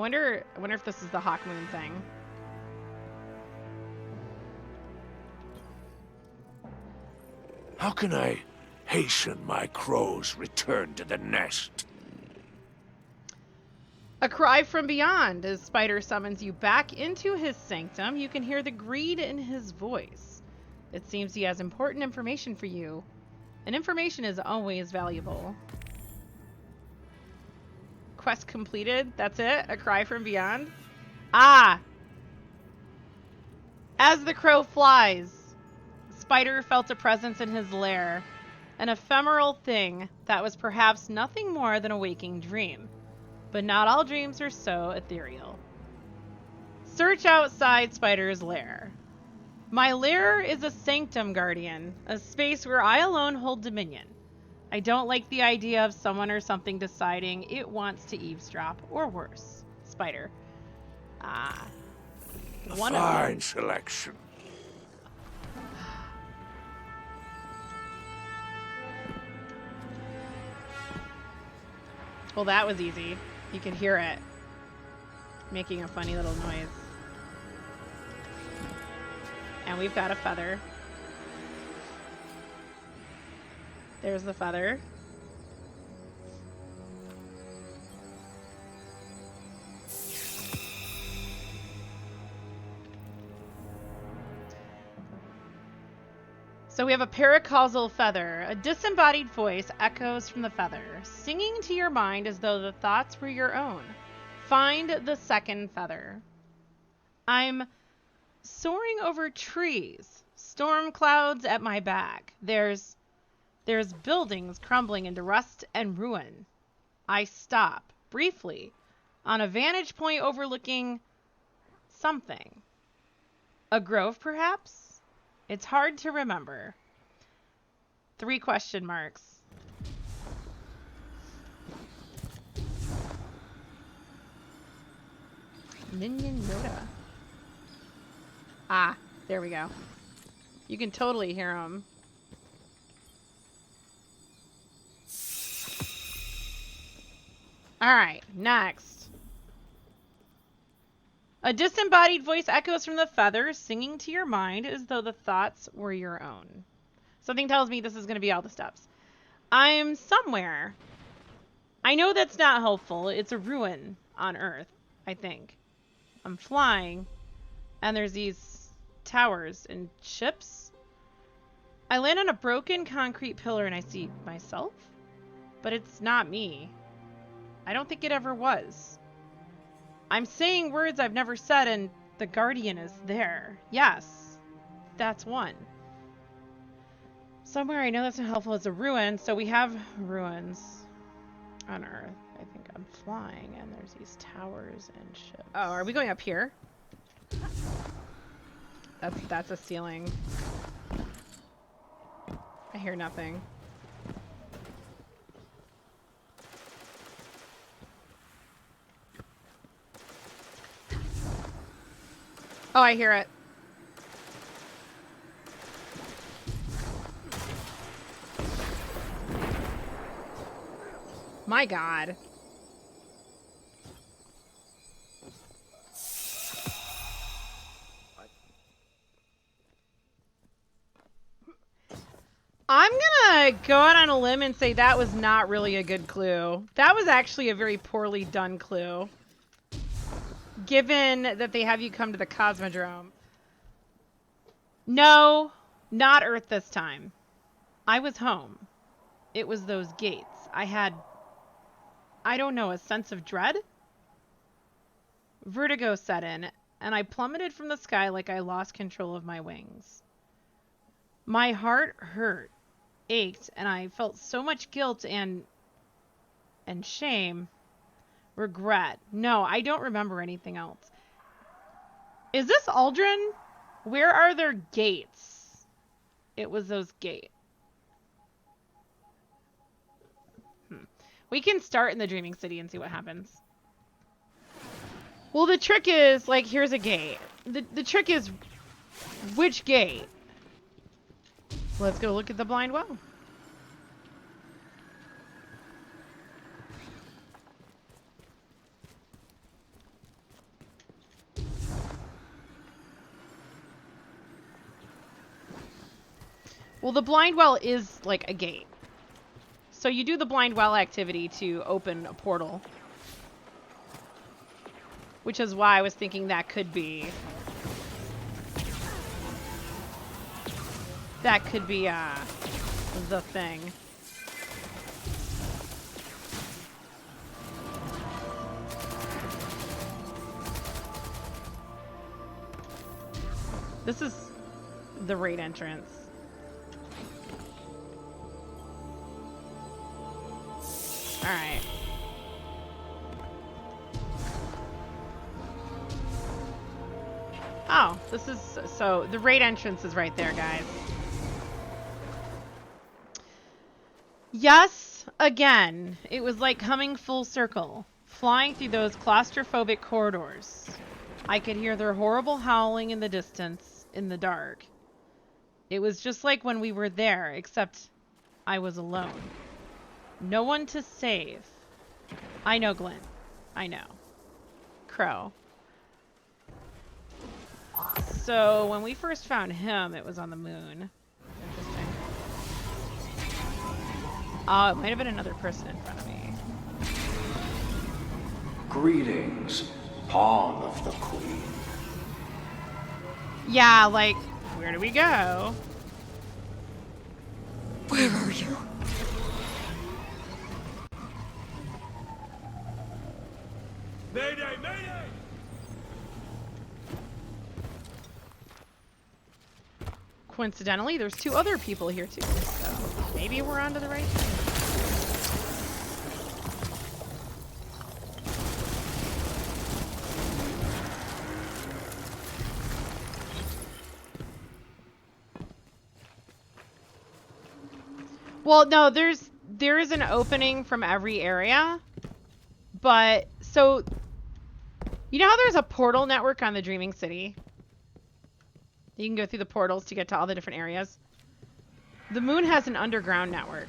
wonder if this is the Hawkmoon thing. How can I hasten my crow's return to the nest? A cry from beyond. As Spider summons you back into his sanctum, you can hear the greed in his voice. It seems he has important information for you, and information is always valuable. Quest completed. That's it? A cry from beyond? Ah! As the crow flies, Spider felt a presence in his lair, an ephemeral thing that was perhaps nothing more than a waking dream. But not all dreams are so ethereal. Search outside Spider's lair. My lair is a sanctum, Guardian, a space where I alone hold dominion. I don't like the idea of someone or something deciding it wants to eavesdrop, or worse. Spider. Ah. One of them. Fine selection. Well, that was easy. You could hear it making a funny little noise. And we've got a feather. There's the feather. So we have a paracausal feather. A disembodied voice echoes from the feather, singing to your mind as though the thoughts were your own. Find the second feather. I'm soaring over trees, storm clouds at my back. There's buildings crumbling into rust and ruin. I stop, briefly, on a vantage point overlooking something. A grove, perhaps? It's hard to remember. 3 question marks. Minion Yoda. Ah, there we go. You can totally hear him. Alright, next. A disembodied voice echoes from the feather, singing to your mind as though the thoughts were your own. Something tells me this is going to be all the steps. I'm somewhere. I know that's not helpful. It's a ruin on Earth, I think. I'm flying, and there's these towers and ships. I land on a broken concrete pillar and I see myself, but it's not me. I don't think it ever was. I'm saying words I've never said, and the Guardian is there. Yes, that's one. Somewhere I know that's not helpful. It's a ruin, so we have ruins on Earth. I think I'm flying, and there's these towers and ships. Oh, are we going up here? That's a ceiling. I hear nothing. Oh, I hear it. My God. I'm gonna go out on a limb and say that was not really a good clue. That was actually a very poorly done clue. Given that they have you come to the Cosmodrome. No, not Earth this time. I was home. It was those gates. I had, I don't know, a sense of dread? Vertigo set in, and I plummeted from the sky like I lost control of my wings. My heart hurt, ached, and I felt so much guilt and shame. Regret. No, I don't remember anything else. Is this Uldren? Where are their gates? It was those gates. We can start in the Dreaming City and see what happens. Well, the trick is, like, here's a gate. The trick is, which gate? Let's go look at the blind well. Well, the blind well is like a gate. So you do the blind well activity to open a portal. Which is why I was thinking that could be... That could be, the thing. This is the raid entrance. Alright. Oh, this is... So, the raid entrance is right there, guys. Yes, again. It was like coming full circle. Flying through those claustrophobic corridors. I could hear their horrible howling in the distance, in the dark. It was just like when we were there, except I was alone. No one to save. I know, Glenn. I know. Crow. So, when we first found him, it was on the moon. Interesting. Oh, it might have been another person in front of me. Greetings, Pawn of the Queen. Yeah, like, where do we go? Where are you? Mayday! Mayday! Coincidentally, there's 2 other people here too, so maybe we're onto the right thing. Well, no, there is an opening from every area, but so you know how there's a portal network on the Dreaming City? You can go through the portals to get to all the different areas. The moon has an underground network.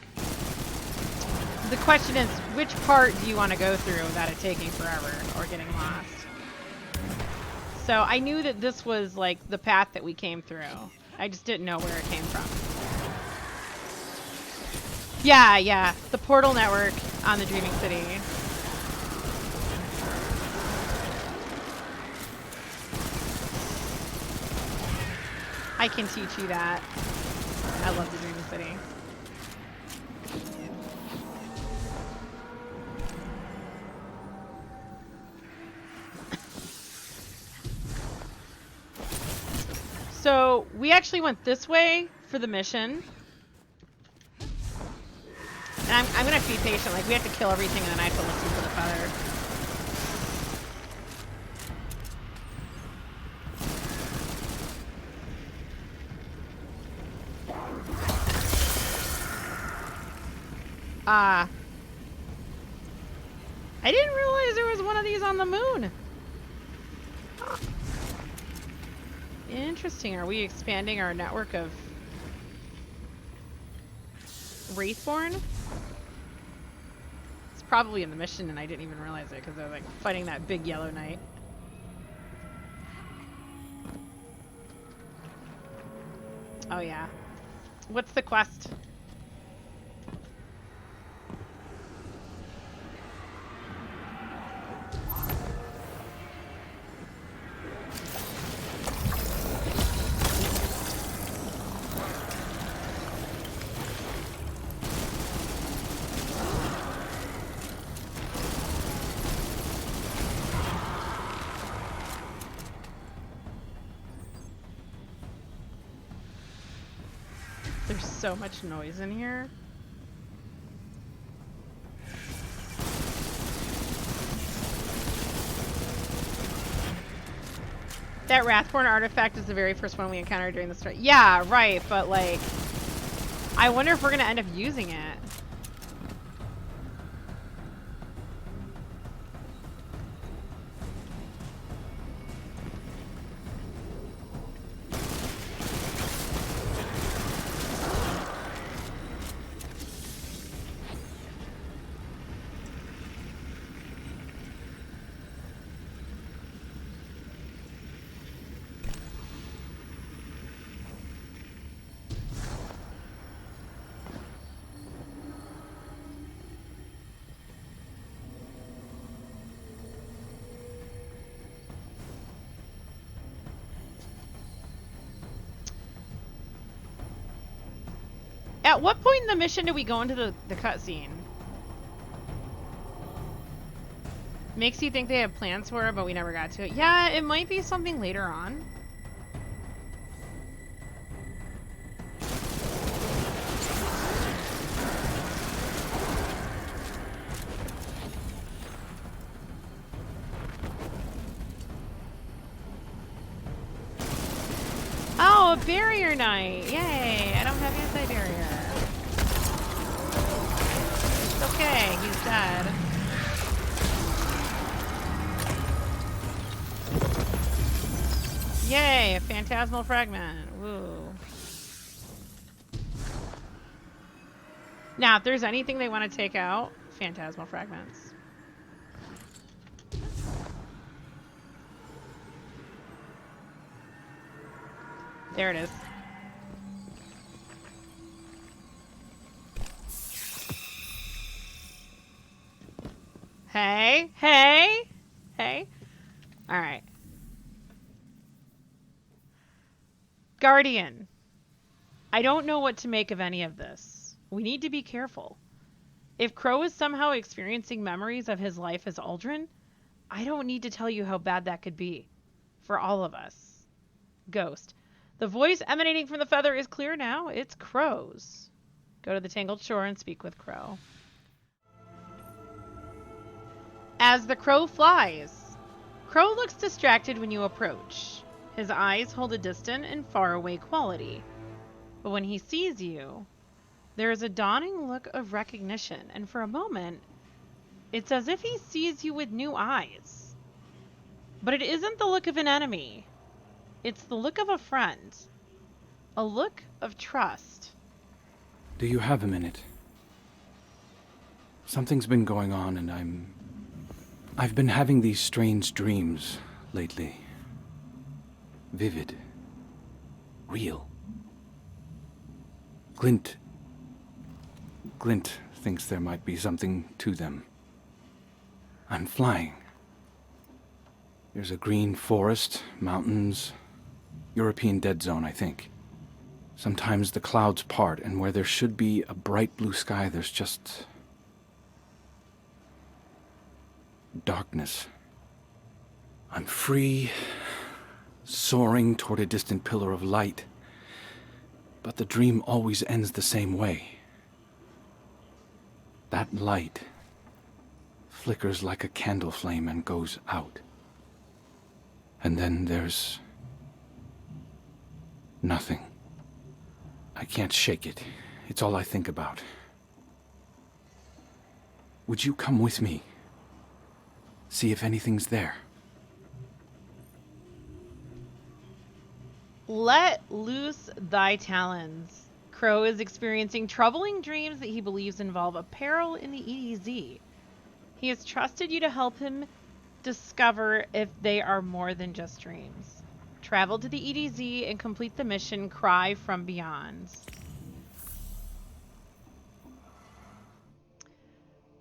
The question is, which part do you want to go through without it taking forever or getting lost? So I knew that this was like the path that we came through. I just didn't know where it came from. Yeah, the portal network on the Dreaming City. I can teach you that. I love the Dreaming City. So, we actually went this way for the mission. And I'm gonna be patient. Like, we have to kill everything and then I have to listen for the feather. I didn't realize there was one of these on the moon. Huh. Interesting. Are we expanding our network of Wraithborn? It's probably in the mission and I didn't even realize it because I was like fighting that big yellow knight. Oh yeah. What's the quest? There's so much noise in here. That Wrathborn artifact is the very first one we encountered during the story. Yeah, right, but like, I wonder if we're gonna end up using it. At what point in the mission do we go into the cutscene? Makes you think they have plans for it, but we never got to it. Yeah, it might be something later on. Oh, a barrier knight! Yay! I don't have anti-barrier. It's okay, he's dead. Yay, a phantasmal fragment. Woo. Now, if there's anything they want to take out, phantasmal fragments. There it is. Hey, hey, hey. All right. Guardian. I don't know what to make of any of this. We need to be careful. If Crow is somehow experiencing memories of his life as Uldren, I don't need to tell you how bad that could be. For all of us. Ghost. The voice emanating from the feather is clear now. It's Crow's. Go to the Tangled Shore and speak with Crow. As the crow flies. Crow looks distracted when you approach. His eyes hold a distant and faraway quality. But when he sees you, there is a dawning look of recognition, and for a moment, it's as if he sees you with new eyes. But it isn't the look of an enemy. It's the look of a friend. A look of trust. Do you have a minute? Something's been going on and I've been having these strange dreams lately. Vivid. Real. Glint thinks there might be something to them. I'm flying. There's a green forest, mountains, European dead zone, I think. Sometimes the clouds part, and where there should be a bright blue sky, there's just darkness. I'm free, soaring toward a distant pillar of light, but the dream always ends the same way. That light flickers like a candle flame and goes out. And then there's nothing. I can't shake it. It's all I think about. Would you come with me? See if anything's there. Let loose thy talons. Crow is experiencing troubling dreams that he believes involve a peril in the EDZ. He has trusted you to help him discover if they are more than just dreams. Travel to the EDZ and complete the mission Cry from Beyond.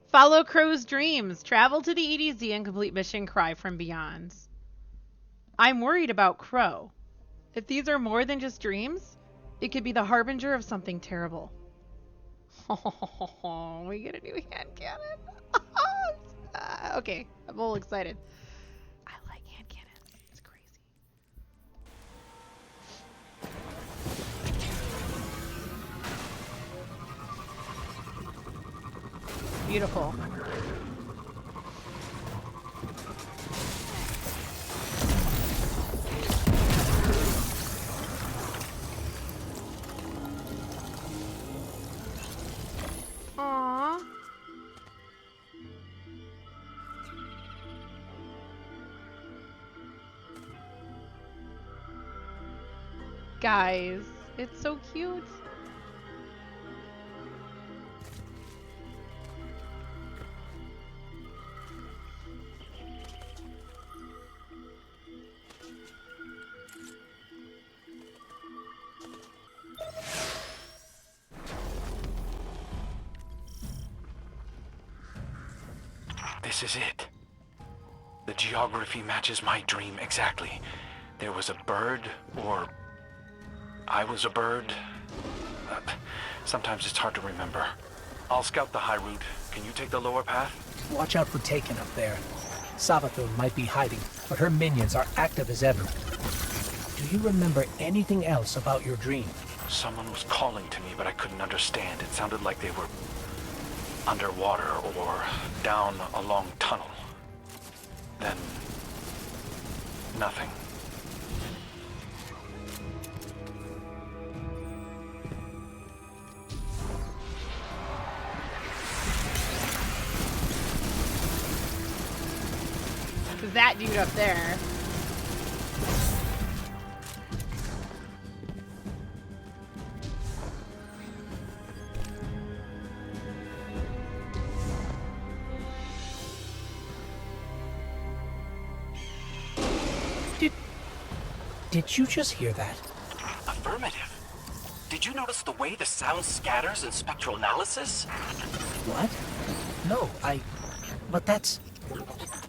Follow Crow's dreams. Travel to the EDZ and complete mission Cry from Beyond. I'm worried about Crow. If these are more than just dreams, it could be the harbinger of something terrible. Oh, we get a new hand cannon. Okay, I'm a little excited. I like hand cannons. It's crazy. Beautiful. Aww. Guys, it's so cute. This is it. The geography matches my dream exactly. There was a bird, or I was a bird. Sometimes it's hard to remember. I'll scout the high route. Can you take the lower path? Watch out for Taken up there. Savathun might be hiding, but her minions are active as ever. Do you remember anything else about your dream? Someone was calling to me, but I couldn't understand. It sounded like they were underwater or down a long tunnel. Then nothing. Cause that dude up there. Did you just hear that? Affirmative. Did you notice the way the sound scatters in spectral analysis? What? No, but that's...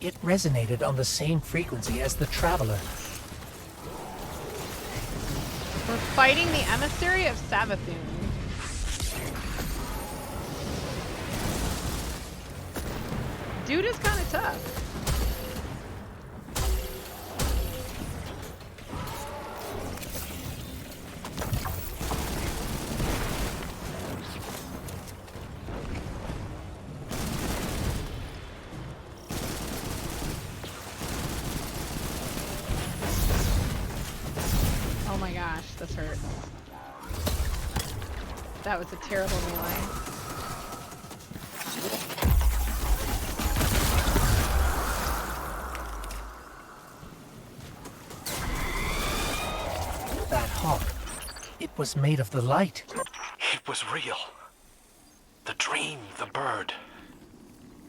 It resonated on the same frequency as the Traveler. We're fighting the emissary of Savathun. Dude is kind of tough. Oh my gosh, this hurt. That was a terrible melee. That hawk. It was made of the light. It was real. The dream, the bird.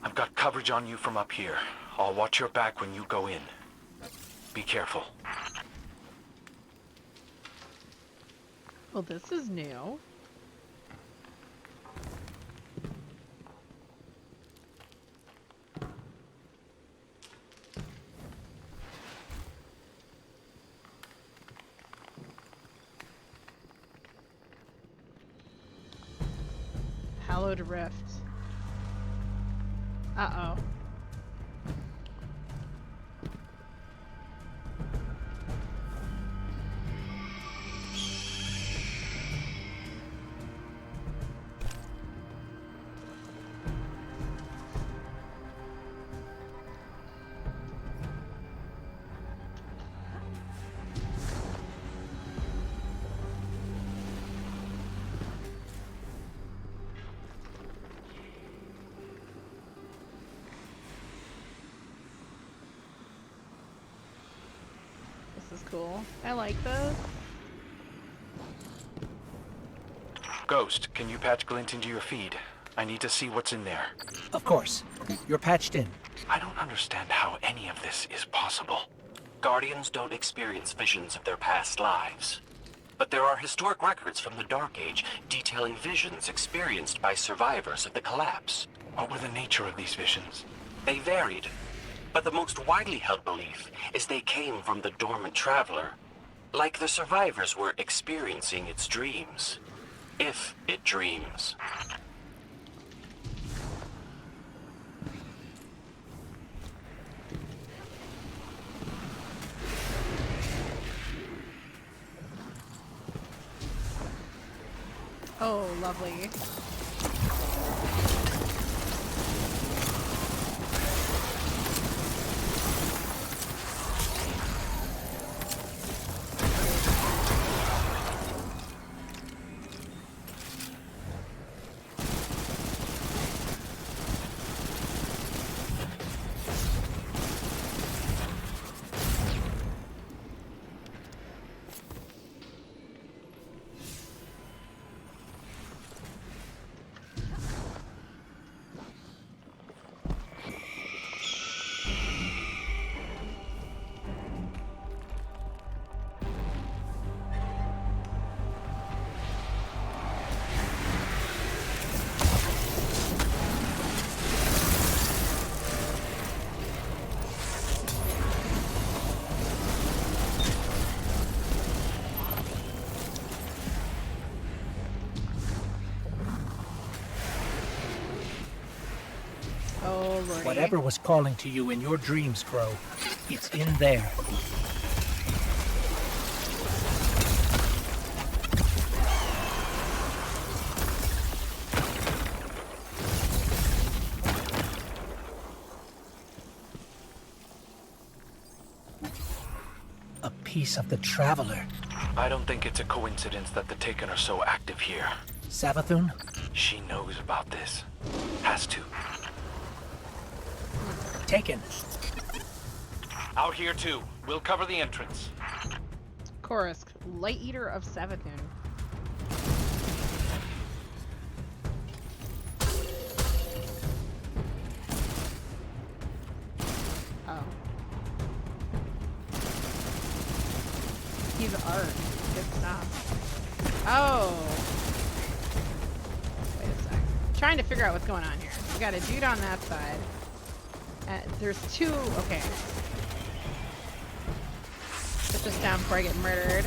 I've got coverage on you from up here. I'll watch your back when you go in. Be careful. Well, this is new. Hallowed Rift. Uh-oh. This is cool. I like this. Ghost, can you patch Glint into your feed? I need to see what's in there. Of course. You're patched in. I don't understand how any of this is possible. Guardians don't experience visions of their past lives. But there are historic records from the Dark Age detailing visions experienced by survivors of the collapse. What were the nature of these visions? They varied, but the most widely held belief is they came from the dormant traveler, like the survivors were experiencing its dreams. If it dreams. Oh, lovely. lordy. Whatever was calling to you in your dreams, Crow, it's in there. A piece of the Traveler. I don't think it's a coincidence that the Taken are so active here. Savathun? She knows about this. Has to. Taken. Out here too. We'll cover the entrance. Chorus, Light Eater of Savathun. Oh. He's art. Good stuff. Oh. Wait a sec. Trying to figure out what's going on here. We got a dude on that side. There's two. Okay. Put this down before I get murdered.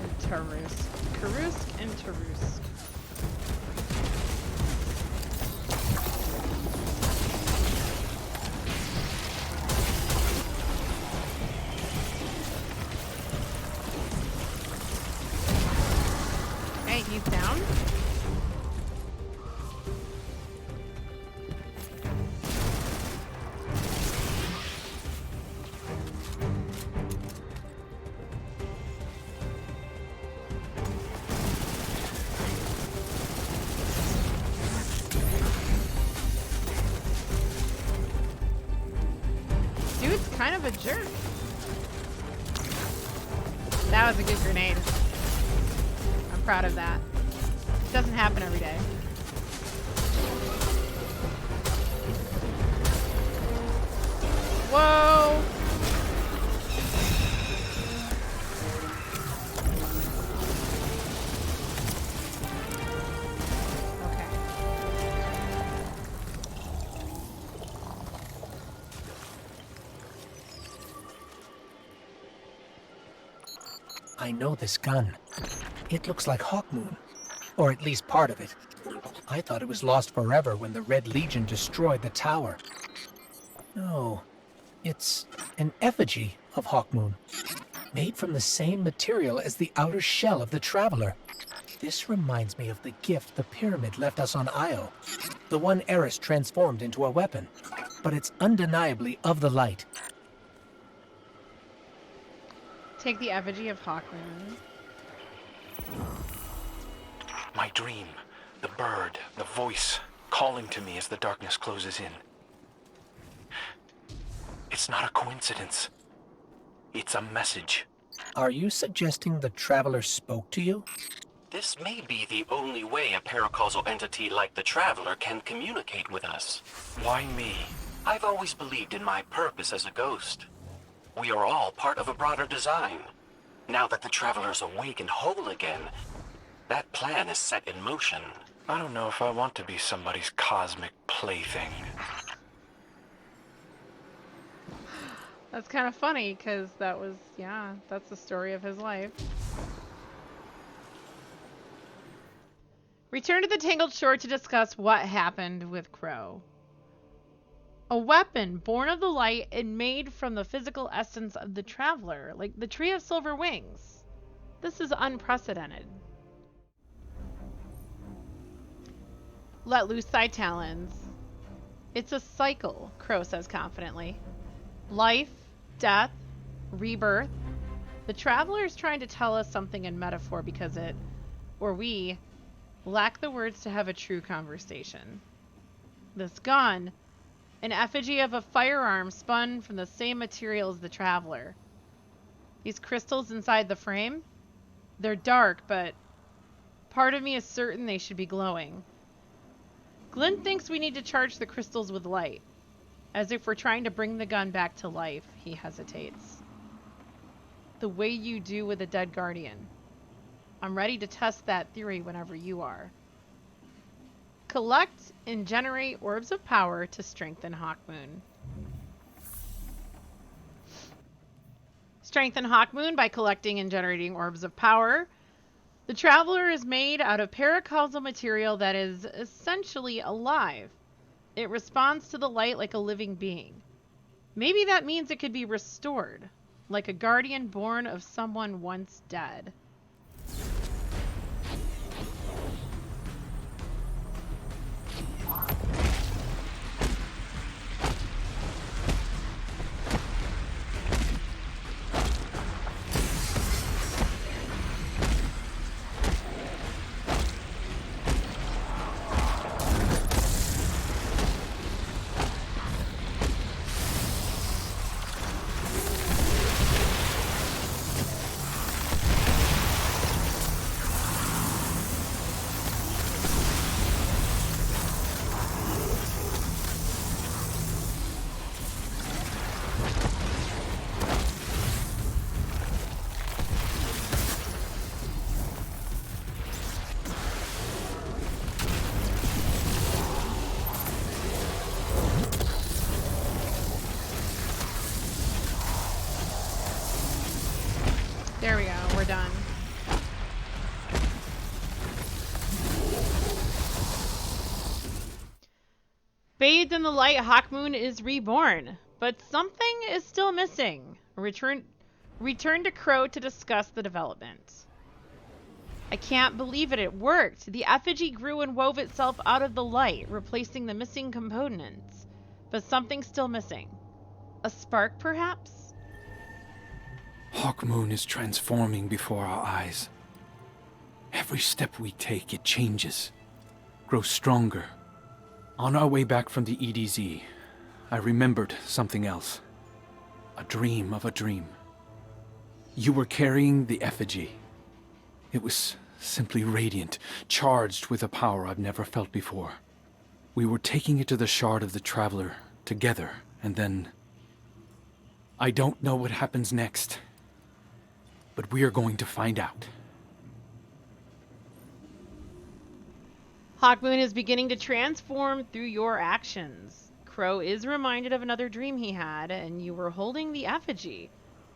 And Tarusk. Karusk and Tarusk. Okay, he's down. Dude's kind of a jerk. That was a good grenade. I'm proud of that. It doesn't happen every day. Whoa! Okay. I know this gun. It looks like Hawkmoon. Or at least part of it. I thought it was lost forever when the Red Legion destroyed the tower. No, it's an effigy of Hawkmoon. Made from the same material as the outer shell of the Traveler. This reminds me of the gift the Pyramid left us on Io. The one Eris transformed into a weapon. But it's undeniably of the light. Take the effigy of Hawkmoon. My dream. The bird, the voice, calling to me as the darkness closes in. It's not a coincidence. It's a message. Are you suggesting the Traveler spoke to you? This may be the only way a paracausal entity like the Traveler can communicate with us. Why me? I've always believed in my purpose as a ghost. We are all part of a broader design. Now that the Traveler's awake and whole again, that plan is set in motion. I don't know if I want to be somebody's cosmic plaything. That's kind of funny, because that was, yeah, that's the story of his life. Return to the Tangled Shore to discuss what happened with Crow. A weapon born of the light and made from the physical essence of the Traveler, like the Tree of Silver Wings. This is unprecedented. Let loose thy talons. It's a cycle, Crow says confidently. Life, death, rebirth. The Traveler is trying to tell us something in metaphor because it, or we, lack the words to have a true conversation. This gun, an effigy of a firearm spun from the same material as the Traveler. These crystals inside the frame, they're dark, but part of me is certain they should be glowing. Glyn thinks we need to charge the crystals with light. As if we're trying to bring the gun back to life, he hesitates. The way you do with a dead guardian. I'm ready to test that theory whenever you are. Collect and generate orbs of power to strengthen Hawkmoon. Strengthen Hawkmoon by collecting and generating orbs of power. The Traveler is made out of paracausal material that is essentially alive. It responds to the light like a living being. Maybe that means it could be restored, like a guardian born of someone once dead. There we go, we're done. Bathed in the light, Hawkmoon is reborn, but something is still missing. Return to Crow to discuss the development. I can't believe it worked. The effigy grew and wove itself out of the light, replacing the missing components. But something's still missing. A spark, perhaps? Hawkmoon is transforming before our eyes. Every step we take, it changes, grows stronger. On our way back from the EDZ, I remembered something else. A dream of a dream. You were carrying the effigy. It was simply radiant, charged with a power I've never felt before. We were taking it to the Shard of the Traveler together, and then... I don't know what happens next. But we are going to find out. Hawkmoon is beginning to transform through your actions. Crow is reminded of another dream he had, and you were holding the effigy,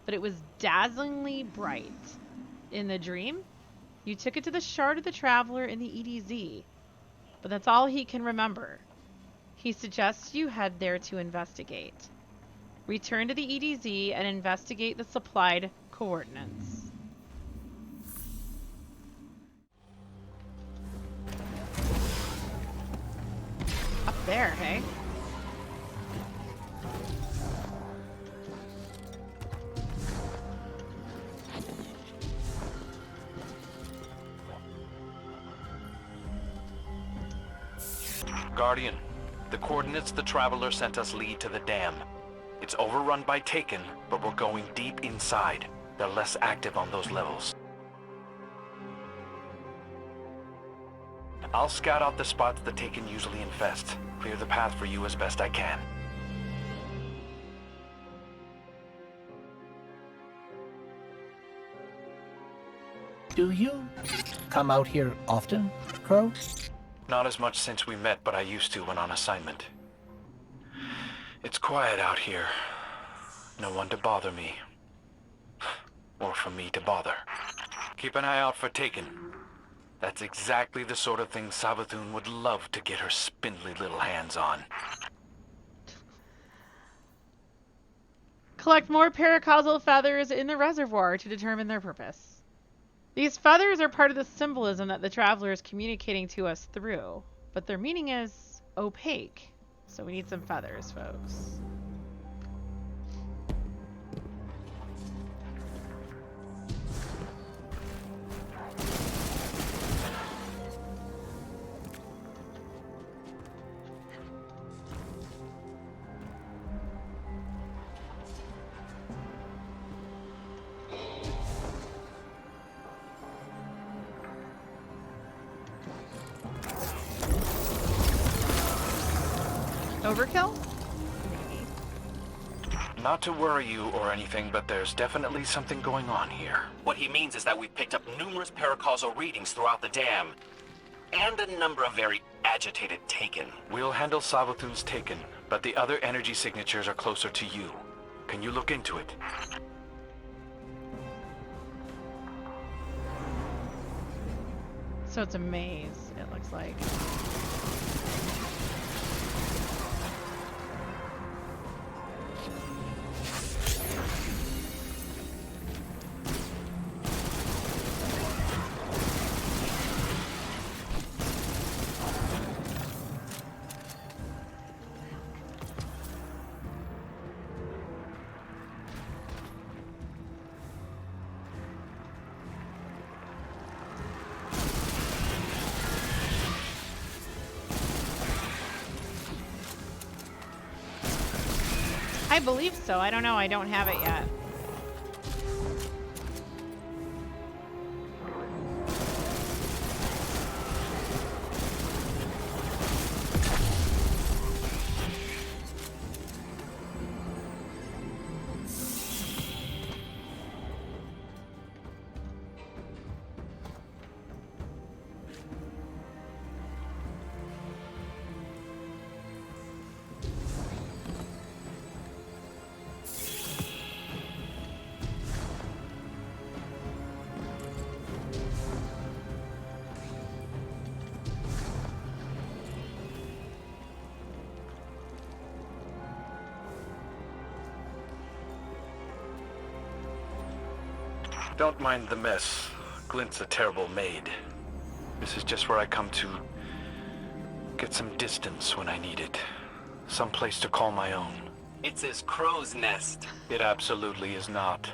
but it was dazzlingly bright. In the dream, you took it to the Shard of the Traveler in the EDZ, but that's all he can remember. He suggests you head there to investigate. Return to the EDZ and investigate the supplied coordinates. Up there, hey? Guardian, the coordinates the Traveler sent us lead to the dam. It's overrun by Taken, but we're going deep inside. They're less active on those levels. I'll scout out the spots the Taken usually infest. Clear the path for you as best I can. Do you come out here often, Crow? Not as much since we met, but I used to when on assignment. It's quiet out here. No one to bother me. Or for me to bother. Keep an eye out for Taken. That's exactly the sort of thing Savathun would love to get her spindly little hands on. Collect more paracausal feathers in the reservoir to determine their purpose. These feathers are part of the symbolism that the Traveler is communicating to us through, but their meaning is opaque, so we need some feathers, folks. Overkill? Not to worry you or anything, but there's definitely something going on here. What he means is that we've picked up numerous paracausal readings throughout the dam, and a number of very agitated Taken. We'll handle Savathun's Taken, but the other energy signatures are closer to you. Can you look into it? So it's a maze, it looks like. I believe so. I don't know. I don't have it yet. Don't mind the mess. Glint's a terrible maid. This is just where I come to get some distance when I need it. Some place to call my own. It's his crow's nest. It absolutely is not.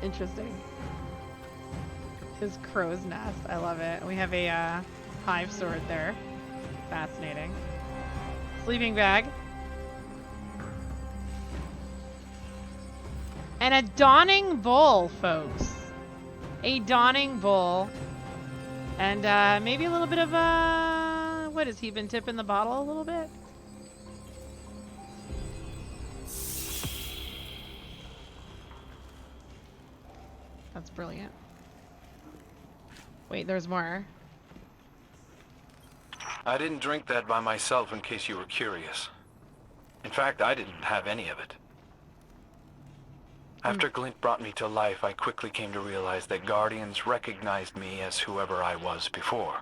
Interesting. His crow's nest. I love it. We have a hive sword there. Fascinating. Sleeping bag. And a dawning bull, folks. A dawning bull. And maybe a little bit of what has he been tipping the bottle a little bit? That's brilliant. Wait, there's more. I didn't drink that by myself in case you were curious. In fact, I didn't have any of it. After Glint brought me to life, I quickly came to realize that Guardians recognized me as whoever I was before.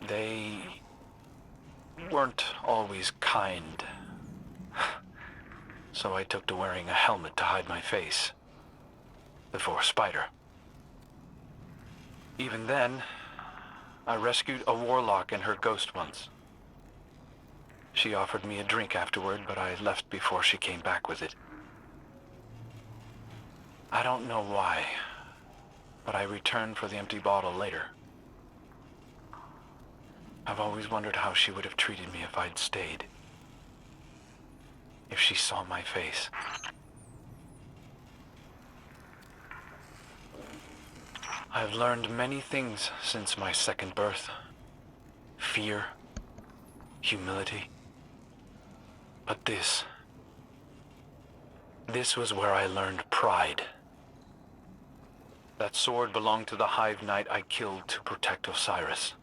They weren't always kind. So I took to wearing a helmet to hide my face. Before Spider. Even then, I rescued a warlock and her ghost once. She offered me a drink afterward, but I left before she came back with it. I don't know why, but I returned for the empty bottle later. I've always wondered how she would have treated me if I'd stayed. If she saw my face. I've learned many things since my second birth. Fear, humility. But this was where I learned pride. That sword belonged to the Hive Knight I killed to protect Osiris.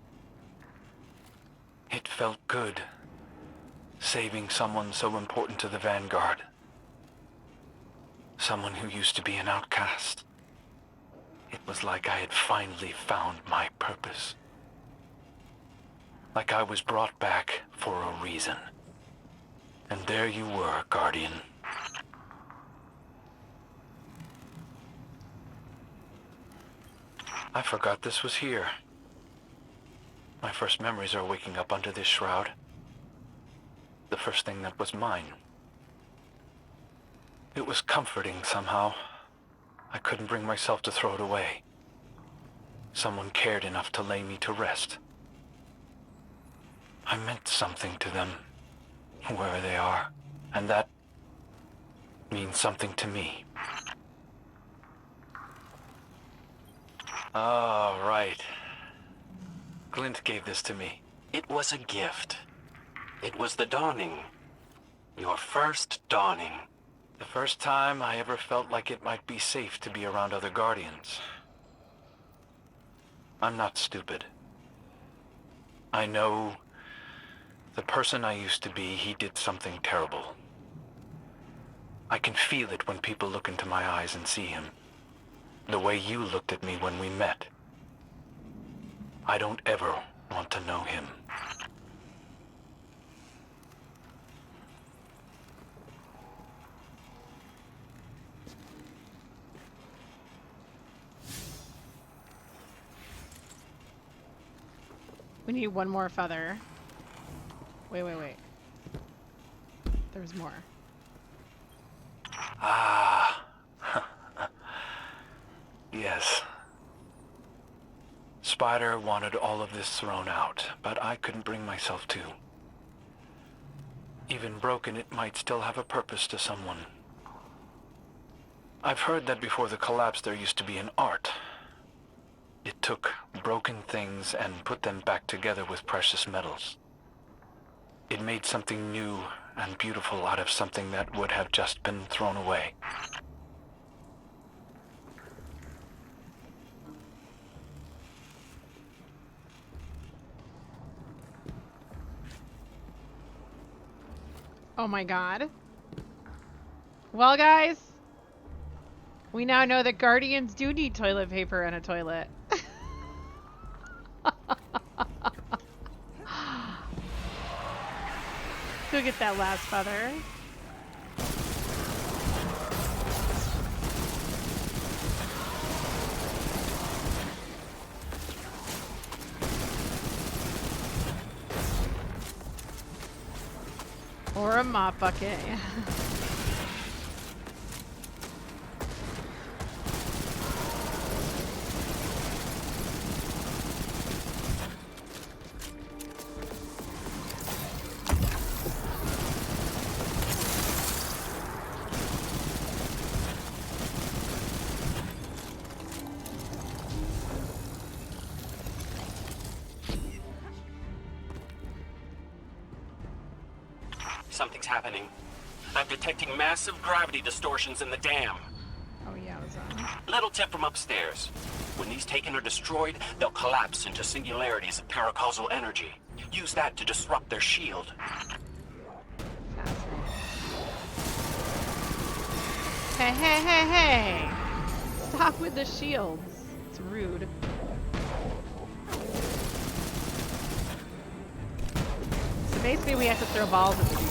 It felt good, saving someone so important to the Vanguard. Someone who used to be an outcast. It was like I had finally found my purpose. Like I was brought back for a reason. And there you were, Guardian. I forgot this was here. My first memories are waking up under this shroud. The first thing that was mine. It was comforting somehow. I couldn't bring myself to throw it away. Someone cared enough to lay me to rest. I meant something to them, wherever they are, and that means something to me. Oh, right. Glint gave this to me. It was a gift. It was the dawning. Your first dawning. The first time I ever felt like it might be safe to be around other Guardians. I'm not stupid. I know The person I used to be, he did something terrible. I can feel it when people look into my eyes and see him. The way you looked at me when we met. I don't ever want to know him. We need one more feather. Wait. There's more. Ah. Yes. Spider wanted all of this thrown out, but I couldn't bring myself to. Even broken, it might still have a purpose to someone. I've heard that before the collapse there used to be an art. It took broken things and put them back together with precious metals. It made something new and beautiful out of something that would have just been thrown away. Oh my god. Well, guys, we now know that Guardians do need toilet paper and a toilet. Go get that last feather. Or a mop bucket. Something's happening. I'm detecting massive gravity distortions in the dam. Oh yeah, it was on. Little tip from upstairs. When these taken or destroyed, they'll collapse into singularities of paracausal energy. Use that to disrupt their shield. Hey. Stop with the shields. It's rude. So basically we have to throw balls at the dude.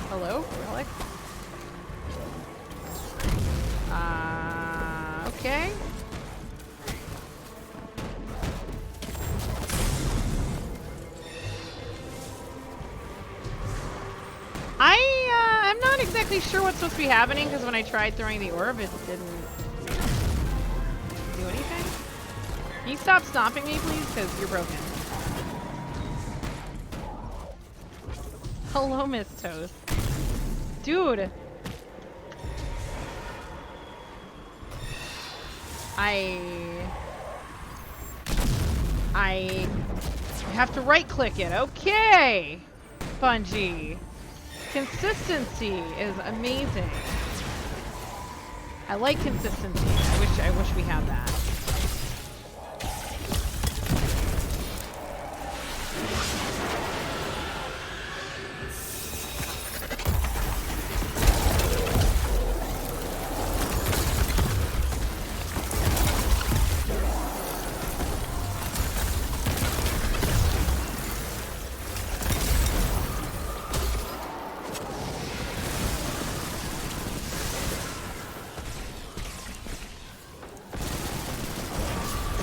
Hello? Relic? Okay. I'm not exactly sure what's supposed to be happening because when I tried throwing the orb, it didn't do anything. Can you stop stomping me, please? Because you're broken. Hello, Miss Toast. Dude. I have to right-click it. Okay, Bungie. Consistency is amazing. I like consistency. I wish we had that.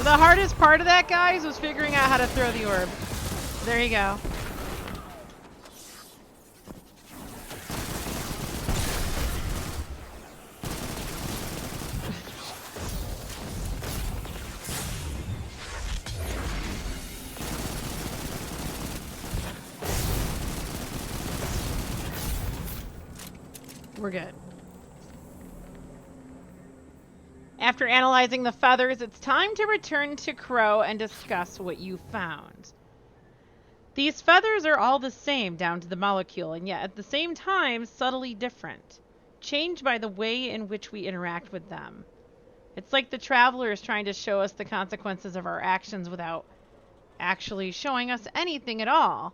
The hardest part of that, guys, was figuring out how to throw the orb. There you go. We're good. After analyzing the feathers, it's time to return to Crow and discuss what you found. These feathers are all the same down to the molecule, and yet at the same time subtly different, changed by the way in which we interact with them. It's like the Traveler is trying to show us the consequences of our actions without actually showing us anything at all.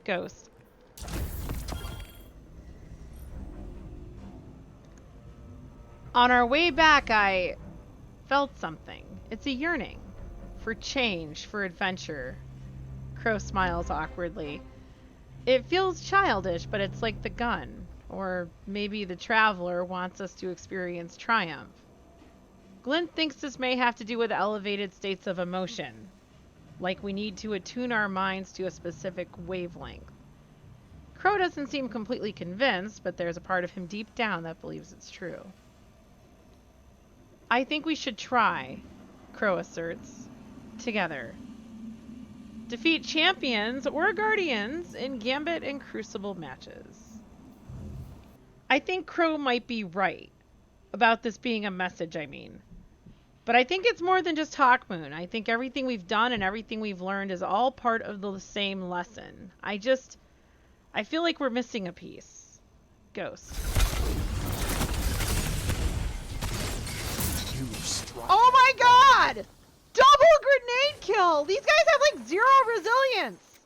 Ghost. On our way back, I felt something. It's a yearning. For change, for adventure. Crow smiles awkwardly. It feels childish, but it's like the gun. Or maybe the traveler wants us to experience triumph. Glint thinks this may have to do with elevated states of emotion. Like we need to attune our minds to a specific wavelength. Crow doesn't seem completely convinced, but there's a part of him deep down that believes it's true. I think we should try, Crow asserts. Together. Defeat champions or guardians in Gambit and Crucible matches. I think Crow might be right. About this being a message, I mean. But I think it's more than just Hawkmoon. I think everything we've done and everything we've learned is all part of the same lesson. I feel like we're missing a piece. Ghost. Oh my god! Double grenade kill! These guys have like 0 resilience!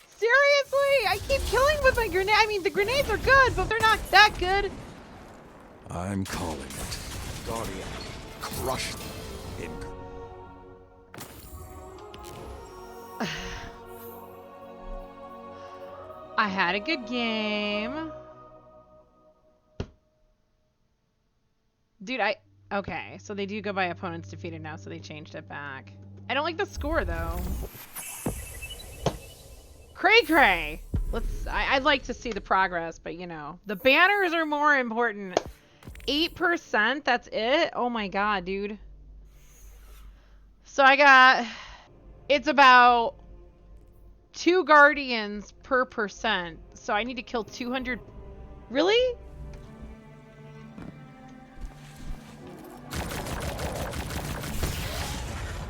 Seriously? I keep killing with my grenade. I mean, the grenades are good, but they're not that good. I'm calling it. Guardian, crushed in. I had a good game. Dude, okay, so they do go by opponents defeated now, so they changed it back. I don't like the score, though. Cray-cray! I'd like to see the progress, but you know. The banners are more important. 8%, that's it? Oh my god, dude. So it's about 2 guardians per percent. So I need to kill 200. Really?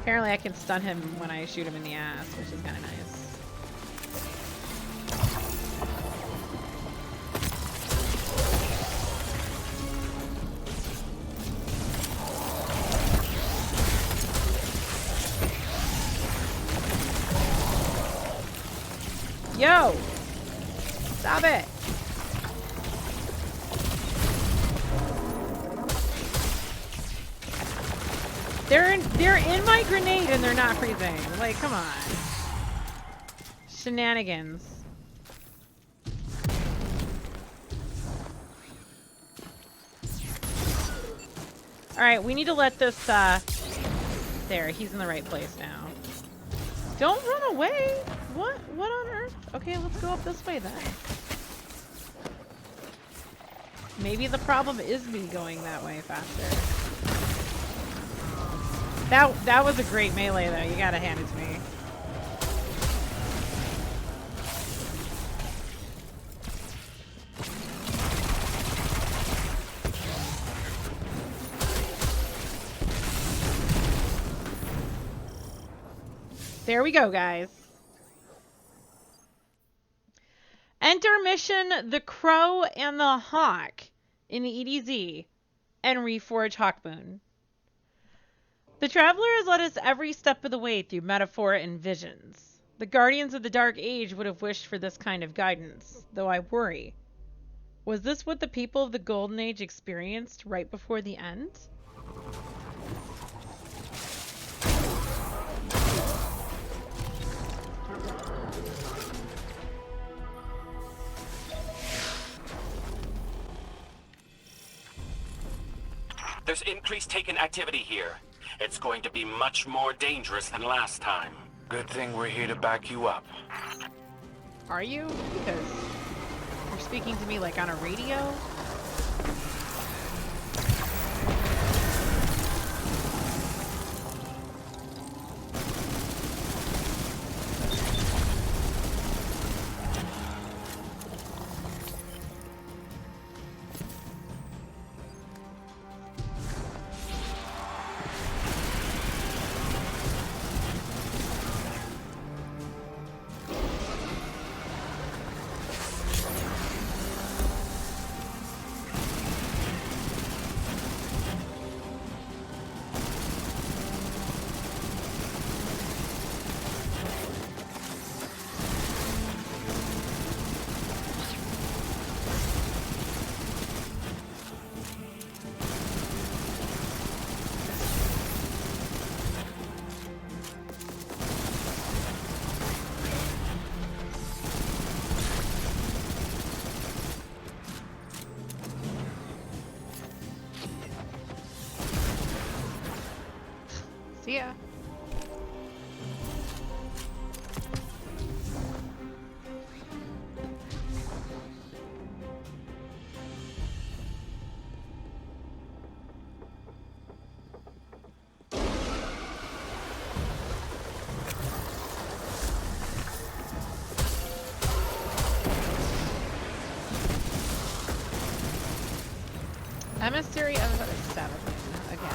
Apparently I can stun him when I shoot him in the ass, which is kind of nice. Yo! Stop it! They're in my grenade and they're not freezing. Like, come on. Shenanigans. Alright, we need to let this, there, he's in the right place now. Don't run away! What on earth? Okay, let's go up this way then. Maybe the problem is me going that way faster. That was a great melee though, you gotta hand it to me. There we go, guys. Enter mission The Crow and the Hawk in the EDZ and Reforge Hawkmoon. The Traveler has led us every step of the way through metaphor and visions. The Guardians of the Dark Age would have wished for this kind of guidance, though I worry. Was this what the people of the Golden Age experienced right before the end? There's increased Taken activity here. It's going to be much more dangerous than last time. Good thing we're here to back you up. Are you? Because you're speaking to me like on a radio? Emissary of Savagery again.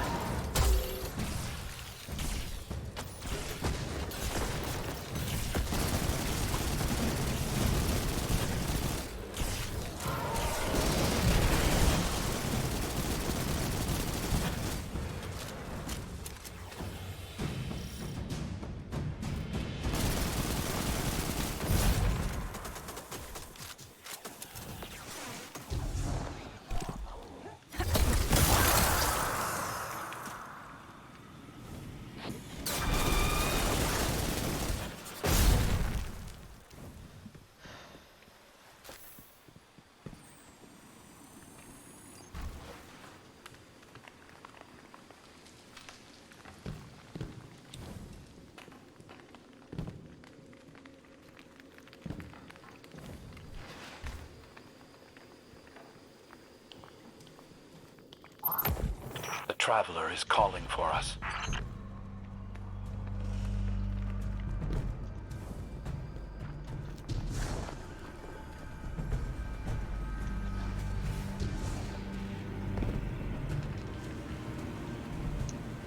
The Traveler is calling for us.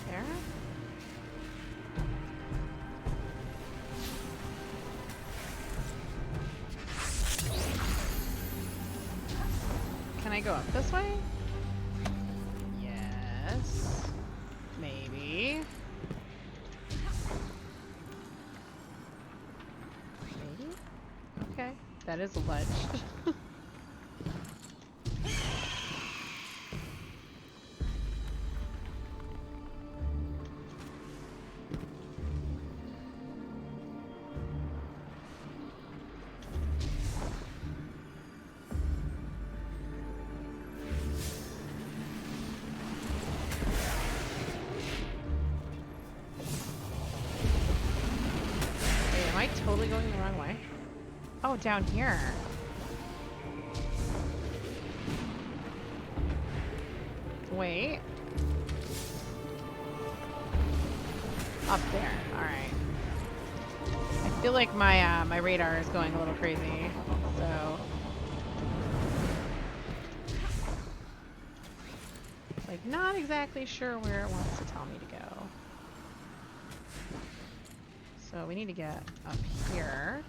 There? Can I go up this way? Yes. Maybe. Maybe? Okay. That is a ledge. Wait, am I totally going the wrong way? Oh, down here. Wait. Up there. Alright. I feel like my my radar is going a little crazy. So like not exactly sure where it wants to tell me to go. So we need to get up here.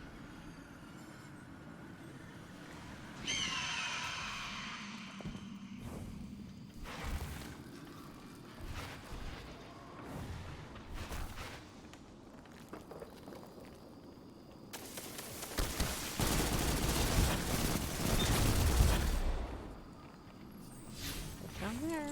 Down there.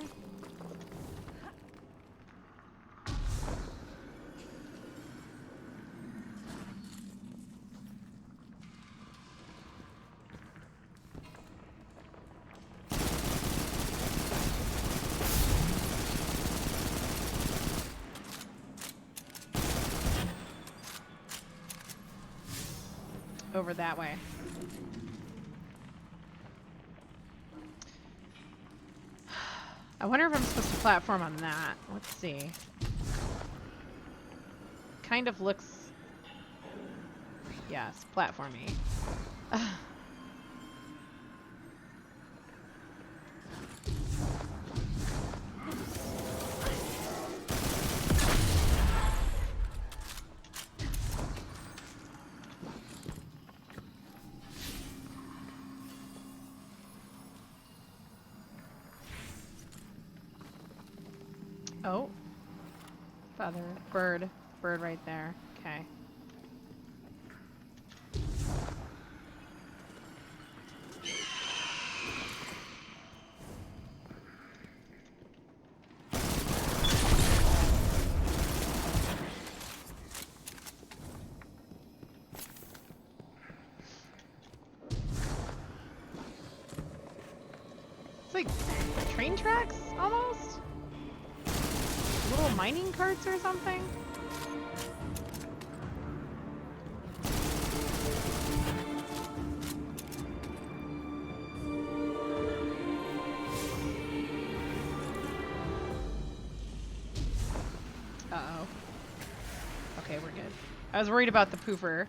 Over that way. I wonder if I'm supposed to platform on that. Let's see. Kind of looks... Yes, platformy. Oh. Feather. Bird. Bird right there. Okay. It's like train tracks, almost? Little mining carts or something? Uh-oh. Okay, we're good. I was worried about the poofer.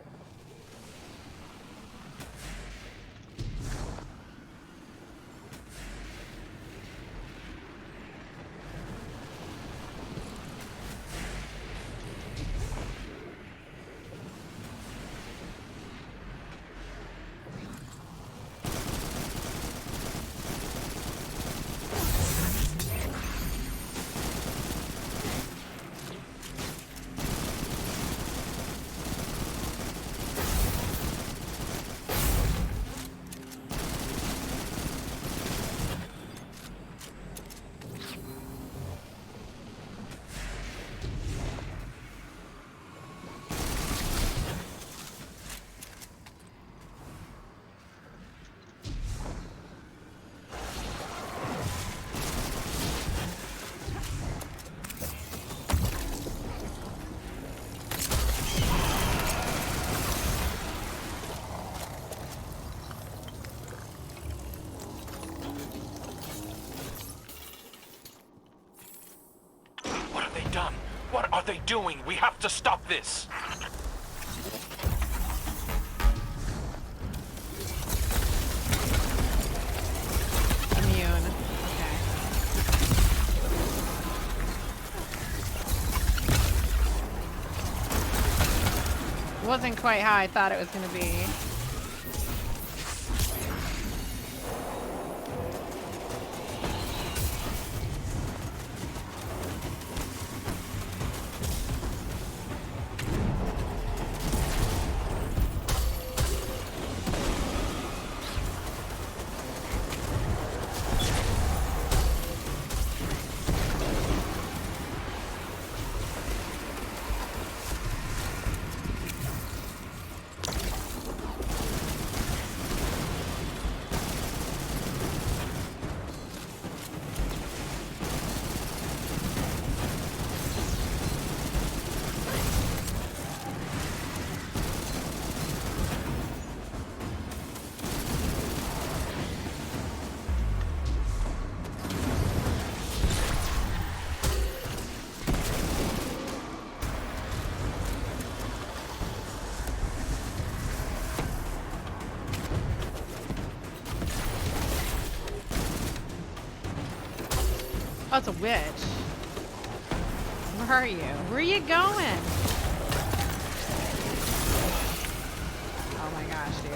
doing? We have to stop this. Immune. Okay. Wasn't quite how I thought it was going to be. Oh, it's a witch. Where are you? Where are you going? Oh my gosh, dude.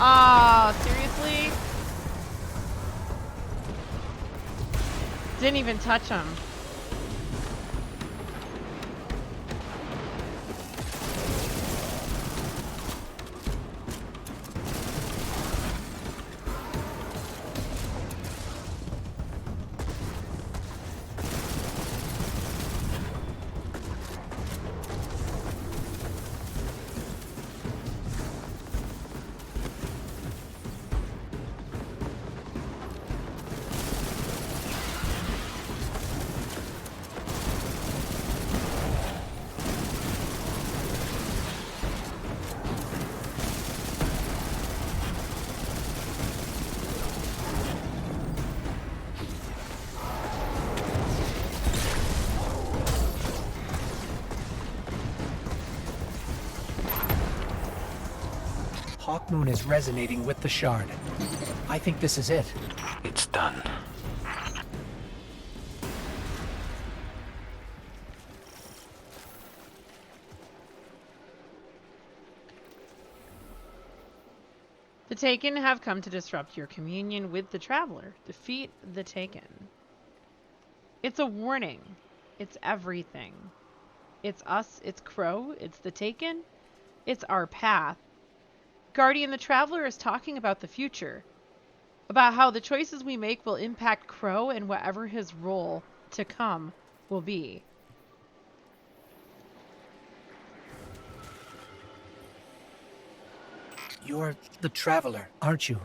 Oh, seriously? Didn't even touch him. Hawkmoon is resonating with the shard. I think this is it. It's done. The Taken have come to disrupt your communion with the Traveler. Defeat the Taken. It's a warning. It's everything. It's us, it's Crow, it's the Taken, it's our path. Guardian, the Traveler is talking about the future. About how the choices we make will impact Crow and whatever his role to come will be. You're the Traveler, aren't you?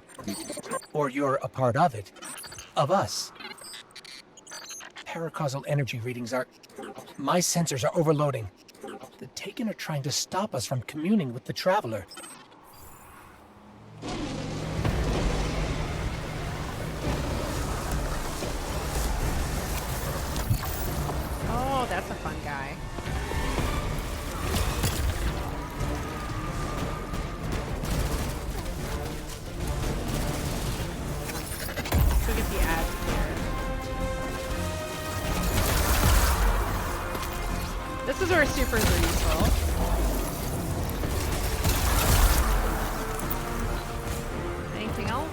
Or you're a part of it. Of us. Paracausal energy readings are... My sensors are overloading. The Taken are trying to stop us from communing with the Traveler. Oh, that's a fun guy. Look at the ads here. This is where supers are useful. Anything else?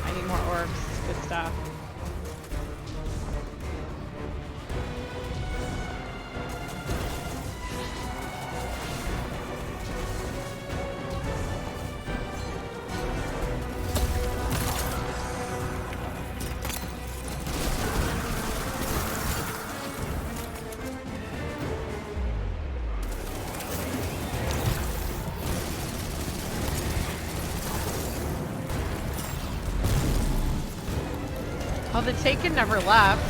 I need more orbs. Good stuff. Well, the Taken never left.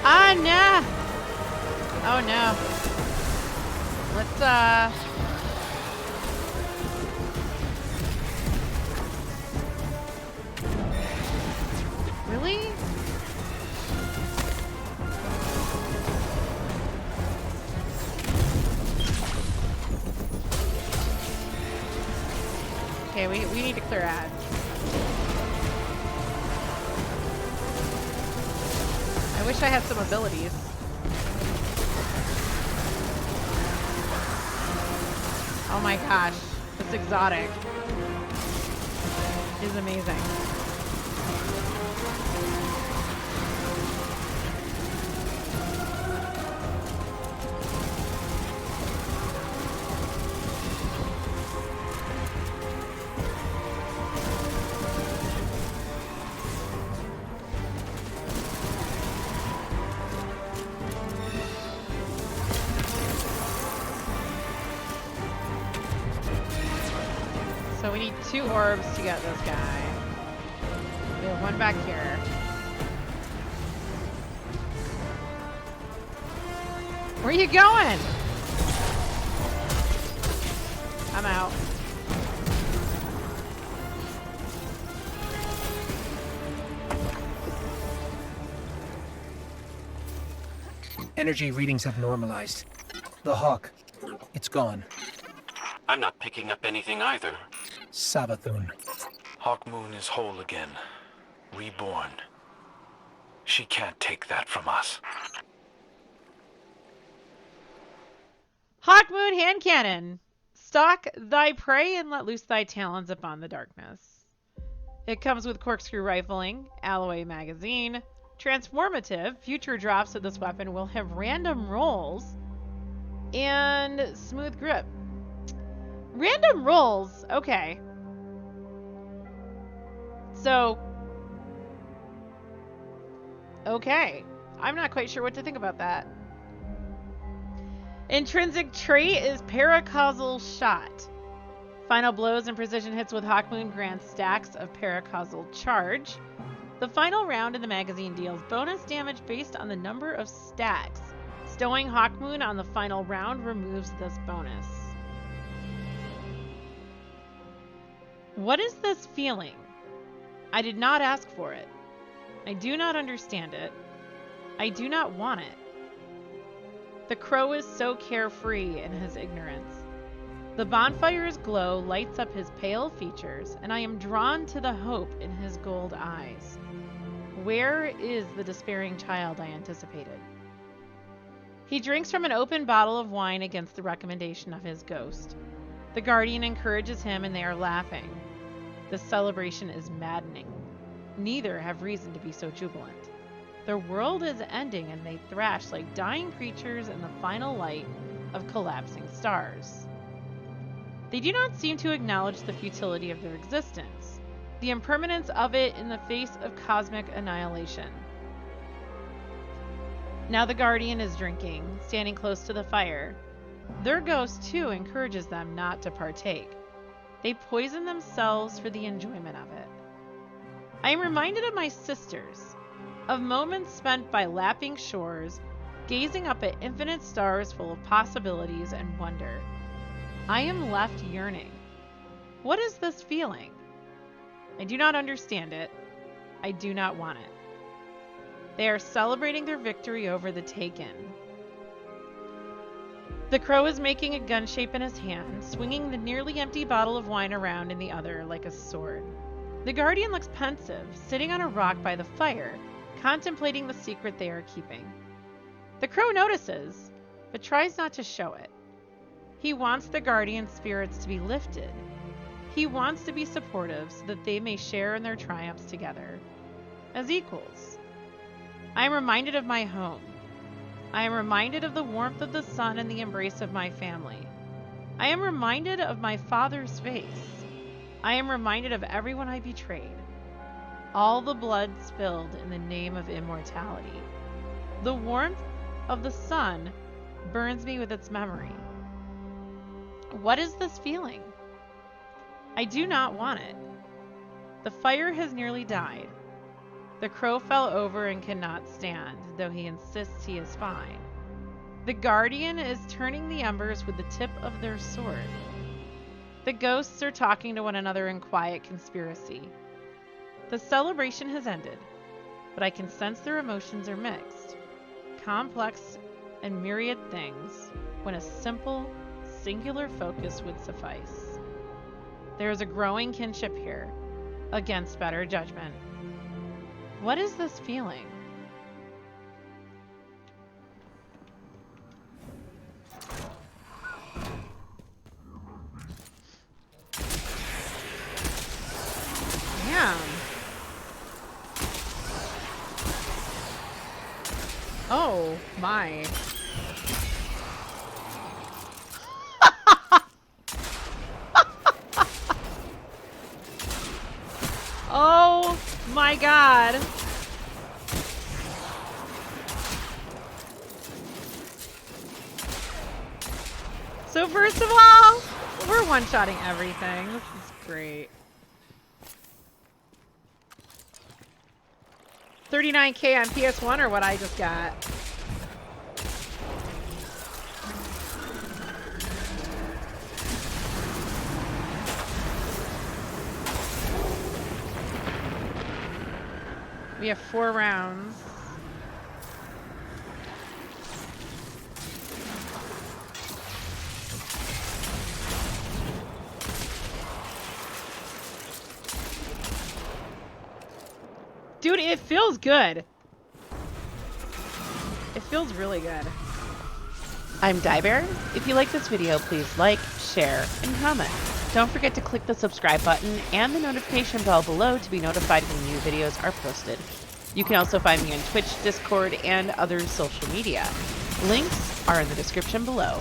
Ah, no! Oh, no. Let's, Really? Okay, we need to clear ads. I wish I had some abilities. Oh my gosh, this exotic is amazing. So we need 2 orbs to get this guy. We have 1 back here. Where are you going? I'm out. Energy readings have normalized. The Hawk, it's gone. I'm not picking up anything either. Savathun. Hawkmoon is whole again. Reborn. She can't take that from us. Hawkmoon hand cannon. Stalk thy prey and let loose thy talons upon the darkness. It comes with corkscrew rifling, alloy magazine, transformative. Future drops of this weapon will have random rolls and smooth grip. Random rolls. Okay. So. Okay. I'm not quite sure what to think about that. Intrinsic trait is paracausal shot. Final blows and precision hits with Hawkmoon grant stacks of paracausal charge. The final round in the magazine deals bonus damage based on the number of stacks. Stowing Hawkmoon on the final round removes this bonus. What is this feeling? I did not ask for it. I do not understand it. I do not want it. The crow is so carefree in his ignorance. The bonfire's glow lights up his pale features, and I am drawn to the hope in his gold eyes. Where is the despairing child I anticipated? He drinks from an open bottle of wine against the recommendation of his ghost. The guardian encourages him, and they are laughing. The celebration is maddening. Neither have reason to be so jubilant. Their world is ending, and they thrash like dying creatures in the final light of collapsing stars. They do not seem to acknowledge the futility of their existence, the impermanence of it in the face of cosmic annihilation. Now the guardian is drinking, standing close to the fire. Their ghost, too, encourages them not to partake. They poison themselves for the enjoyment of it. I am reminded of my sisters, of moments spent by lapping shores, gazing up at infinite stars full of possibilities and wonder. I am left yearning. What is this feeling? I do not understand it. I do not want it. They are celebrating their victory over the Taken. The crow is making a gun shape in his hand, swinging the nearly empty bottle of wine around in the other like a sword. The guardian looks pensive, sitting on a rock by the fire, contemplating the secret they are keeping. The crow notices, but tries not to show it. He wants the guardian's spirits to be lifted. He wants to be supportive so that they may share in their triumphs together, as equals. I am reminded of my home. I am reminded of the warmth of the sun and the embrace of my family. I am reminded of my father's face. I am reminded of everyone I betrayed. All the blood spilled in the name of immortality. The warmth of the sun burns me with its memory. What is this feeling? I do not want it. The fire has nearly died. The crow fell over and cannot stand, though he insists he is fine. The guardian is turning the embers with the tip of their sword. The ghosts are talking to one another in quiet conspiracy. The celebration has ended, but I can sense their emotions are mixed, complex and myriad things, when a simple, singular focus would suffice. There is a growing kinship here, against better judgment. What is this feeling? Damn. Oh my. Oh my god. So first of all, we're one-shotting everything. This is great. 39K on PS1 or what I just got. We have 4 rounds. Dude, it feels good. It feels really good. I'm Diebear. If you like this video, please like, share, and comment. Don't forget to click the subscribe button and the notification bell below to be notified when new videos are posted. You can also find me on Twitch, Discord, and other social media. Links are in the description below.